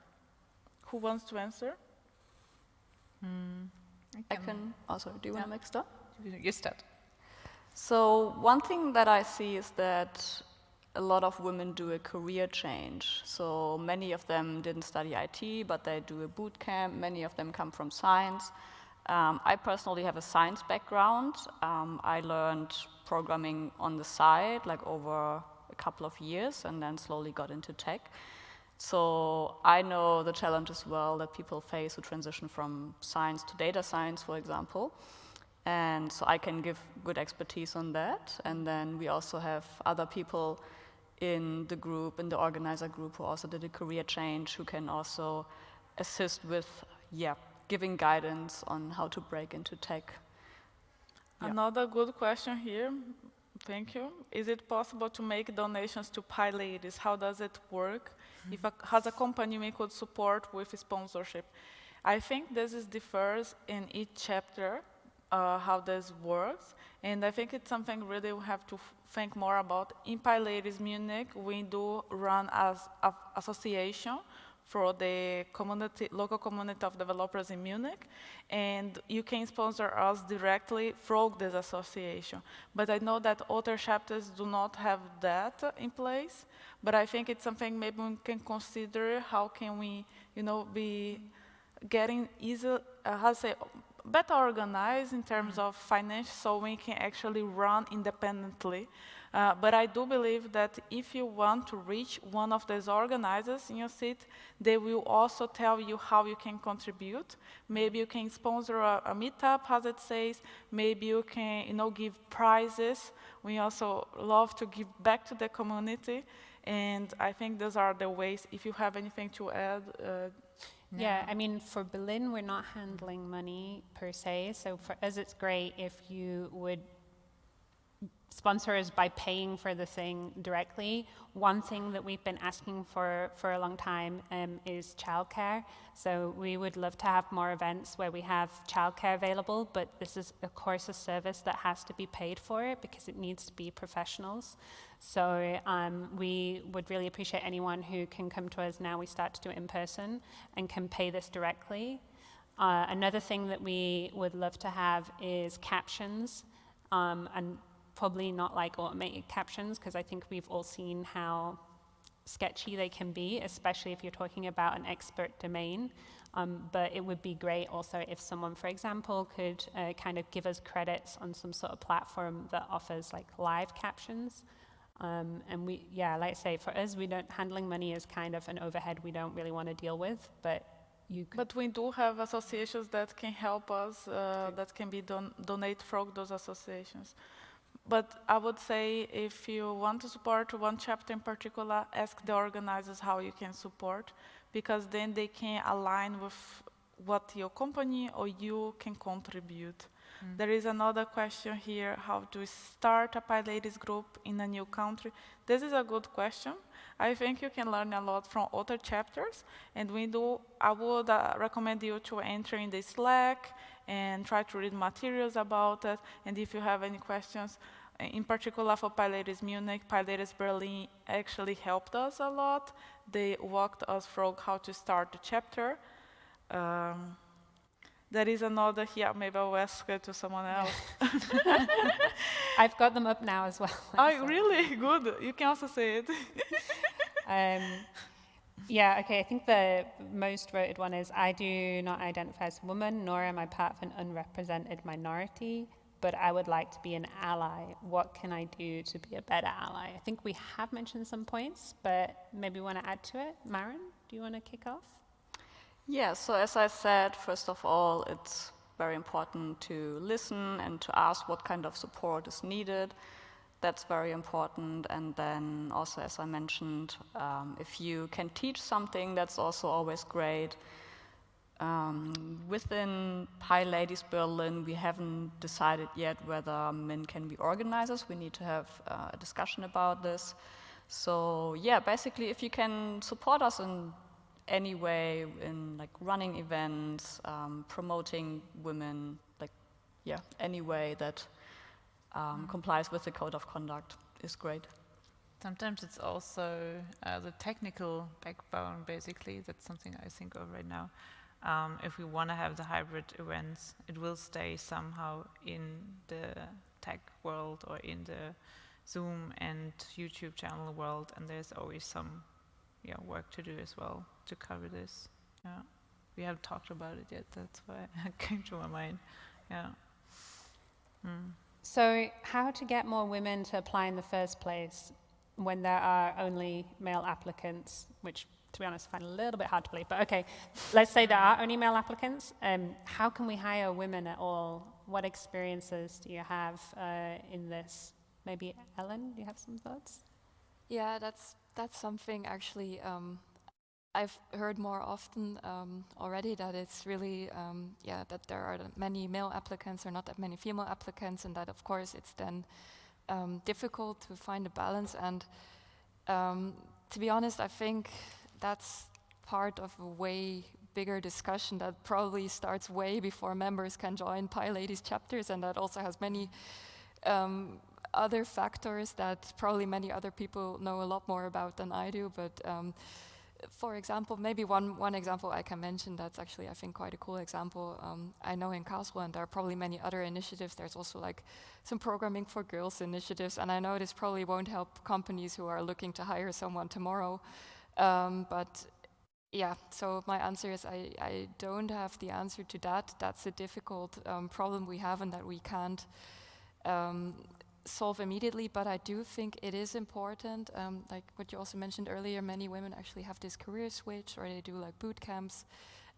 D: Who wants to answer?
B: I can also. Do you want to make start?
C: You start.
B: So one thing that I see is that a lot of women do a career change. So many of them didn't study IT, but they do a boot camp. Many of them come from science. I personally have a science background. I learned programming on the side, like over a couple of years, and then slowly got into tech. So I know the challenge as well that people face who transition from science to data science, for example. And so I can give good expertise on that. And then we also have other people in the group, in the organizer group, who also did a career change, who can also assist with, giving guidance on how to break into tech. Yeah.
D: Another good question here, thank you. Is it possible to make donations to PyLadies? How does it work? If has a company we could support with sponsorship? I think this differs in each chapter, how this works. And I think it's something really we have to think more about. In PyLadies Munich, we do run as an association for the community, local community of developers in Munich, and you can sponsor us directly through this association. But I know that other chapters do not have that in place, but I think it's something maybe we can consider. How can we, be getting easy, better organized in terms of finance, so we can actually run independently. But I do believe that if you want to reach one of these organizers in your city, they will also tell you how you can contribute. Maybe you can sponsor a meetup, as it says. Maybe you can, give prizes. We also love to give back to the community. And I think those are the ways. If you have anything to add.
A: Yeah, I mean, for Berlin, we're not handling money per se. So for us, it's great if you would sponsor us by paying for the thing directly. One thing that we've been asking for a long time is childcare. So we would love to have more events where we have childcare available, but this is, of course, a service that has to be paid for because it needs to be professionals. So we would really appreciate anyone who can come to us now. We start to do it in person and can pay this directly. Another thing that we would love to have is captions, and probably not like automated captions, because I think we've all seen how sketchy they can be, especially if you're talking about an expert domain. But it would be great also if someone, for example, could kind of give us credits on some sort of platform that offers like live captions. And we, like I say, for us, handling money is kind of an overhead we don't really want to deal with, but But
D: we do have associations that can help us, that can be donate from those associations. But I would say if you want to support one chapter in particular, ask the organizers how you can support, because then they can align with what your company or you can contribute. There is another question here, how to start a PyLadies group in a new country. This is a good question. I think you can learn a lot from other chapters, and I would recommend you to enter in the Slack and try to read materials about it. And if you have any questions, in particular for PyLadies Munich, PyLadies Berlin actually helped us a lot. They walked us through how to start the chapter. There is another here, maybe I'll ask it to someone else.
A: I've got them up now as well.
D: Oh, really? Good. You can also say it.
A: Yeah, okay, I think the most voted one is, I do not identify as a woman, nor am I part of an unrepresented minority, but I would like to be an ally. What can I do to be a better ally? I think we have mentioned some points, but maybe you want to add to it. Maren, do you want to kick off?
B: Yeah, so as I said, first of all, it's very important to listen and to ask what kind of support is needed. That's very important. And then also, as I mentioned, if you can teach something, that's also always great. Within PyLadies Berlin, we haven't decided yet whether men can be organizers. We need to have a discussion about this. So yeah, basically, if you can support us in any way, in like running events, promoting women, any way that complies with the code of conduct is great.
C: Sometimes it's also the technical backbone, basically. That's something I think of right now. If we want to have the hybrid events, it will stay somehow in the tech world or in the Zoom and YouTube channel world, and there's always some work to do as well to cover this. Yeah, we haven't talked about it yet. That's why it came to my mind. Yeah.
A: So, how to get more women to apply in the first place when there are only male applicants, which to be honest, I find a little bit hard to believe. But okay, let's say there are only male applicants. How can we hire women at all? What experiences do you have in this? Maybe Ellen, do you have some thoughts?
E: Yeah, that's something actually I've heard more often already, that it's really, that there are many male applicants or not that many female applicants, and that of course it's then difficult to find a balance. And to be honest, I think that's part of a way bigger discussion that probably starts way before members can join PyLadies chapters, and that also has many other factors that probably many other people know a lot more about than I do. But for example, maybe one example I can mention that's actually, I think, quite a cool example. I know in Karlsruhe, and there are probably many other initiatives, there's also like some programming for girls initiatives, and I know this probably won't help companies who are looking to hire someone tomorrow. But yeah, so my answer is I don't have the answer to that. That's a difficult problem we have and that we can't solve immediately, but I do think it is important, like what you also mentioned earlier, many women actually have this career switch, or they do like boot camps,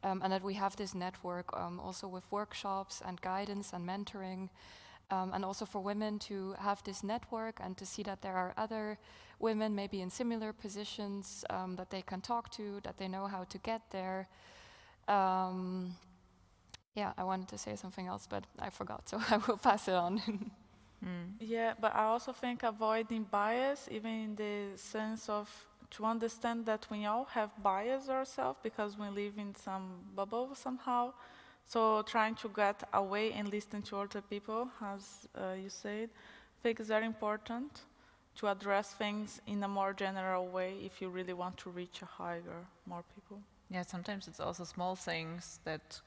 E: and that we have this network also with workshops and guidance and mentoring, and also for women to have this network and to see that there are other women maybe in similar positions that they can talk to, that they know how to get there. Yeah, I wanted to say something else, but I forgot, so I will pass it on.
D: Yeah, but I also think avoiding bias, even in the sense of to understand that we all have bias ourselves because we live in some bubble somehow. So trying to get away and listen to other people, as you said, I think is very important to address things in a more general way if you really want to reach more people.
C: Yeah, sometimes it's also small things that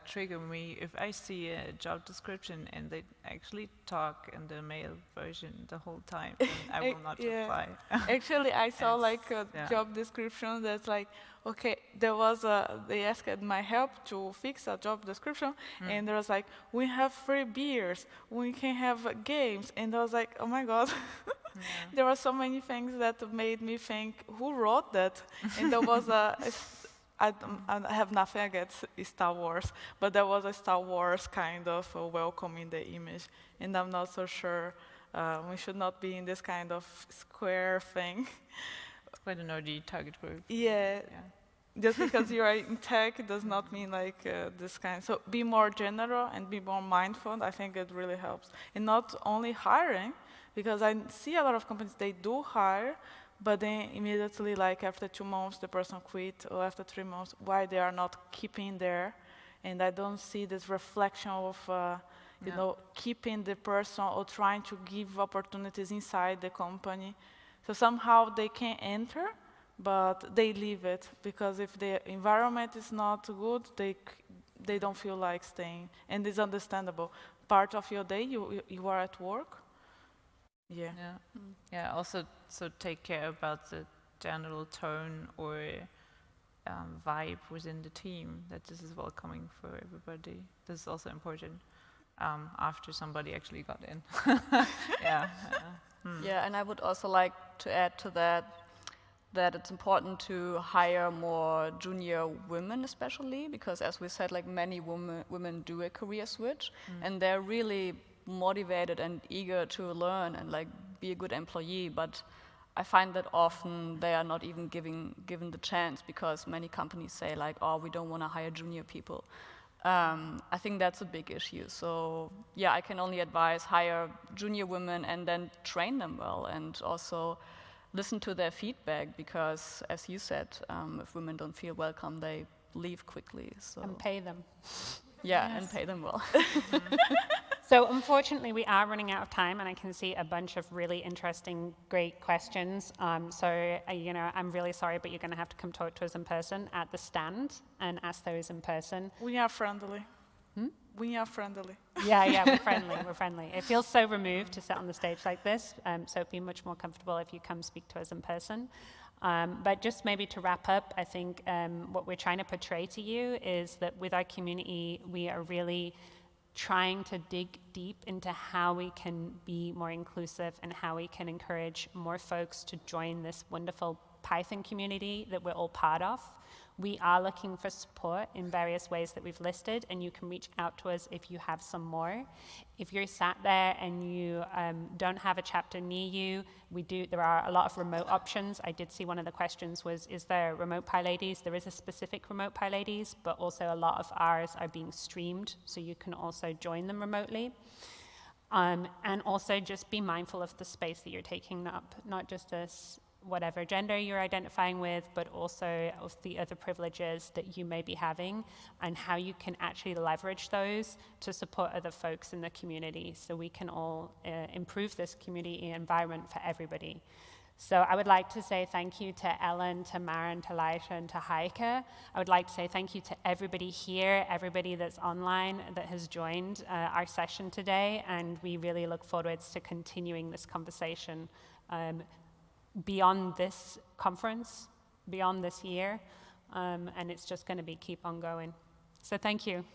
C: trigger me. If I see a job description and they actually talk in the male version the whole time, then I will not reply.
D: Actually, I saw like a job description that's like, okay, they asked my help to fix a job description, and there was like, we have free beers, we can have games, and I was like, oh my God. There were so many things that made me think, who wrote that? And there was I have nothing against Star Wars, but there was a Star Wars kind of welcome in the image, and I'm not so sure we should not be in this kind of square thing.
C: It's quite a nerdy target group.
D: Yeah. Just because you are in tech does not mean like this kind. So be more general and be more mindful. I think it really helps. And not only hiring, because I see a lot of companies, they do hire, but then immediately, like after 2 months, the person quit, or after 3 months, why they are not keeping there. And I don't see this reflection of, you know, keeping the person or trying to give opportunities inside the company. So somehow they can enter, but they leave it, because if the environment is not good, they don't feel like staying. And it's understandable. Part of your day, you are at work. Yeah.
C: Yeah, also so take care about the general tone or vibe within the team, that this is welcoming for everybody. This is also important after somebody actually got in.
B: Yeah, and I would also like to add to that it's important to hire more junior women, especially because, as we said, like many women do a career switch, and they're really motivated and eager to learn and like be a good employee, but I find that often they are not even given the chance, because many companies say like, oh, we don't want to hire junior people. I think that's a big issue. So yeah, I can only advise hire junior women and then train them well, and also listen to their feedback, because as you said, if women don't feel welcome, they leave quickly. So.
A: And pay them.
B: Yeah, yes. And pay them well.
A: So unfortunately, we are running out of time, and I can see a bunch of really interesting, great questions. You know, I'm really sorry, but you're going to have to come talk to us in person at the stand and ask those in person.
D: We are friendly. We are friendly.
A: Yeah, we're friendly. We're friendly. It feels so removed to sit on the stage like this, so it'd be much more comfortable if you come speak to us in person. But just maybe to wrap up, I think what we're trying to portray to you is that with our community, we are really trying to dig deep into how we can be more inclusive and how we can encourage more folks to join this wonderful Python community that we're all part of. We are looking for support in various ways that we've listed, and you can reach out to us if you have some more. If you're sat there and you don't have a chapter near you, there are a lot of remote options. I did see one of the questions was, is there remote PyLadies? There is a specific remote PyLadies, but also a lot of ours are being streamed, so you can also join them remotely. And also just be mindful of the space that you're taking up, not just as whatever gender you're identifying with, but also of the other privileges that you may be having and how you can actually leverage those to support other folks in the community so we can all improve this community environment for everybody. So I would like to say thank you to Ellen, to Maren, to Laisha, and to Heike. I would like to say thank you to everybody here, everybody that's online that has joined our session today, and we really look forward to continuing this conversation beyond this conference, beyond this year, and it's just going to keep on going. So thank you.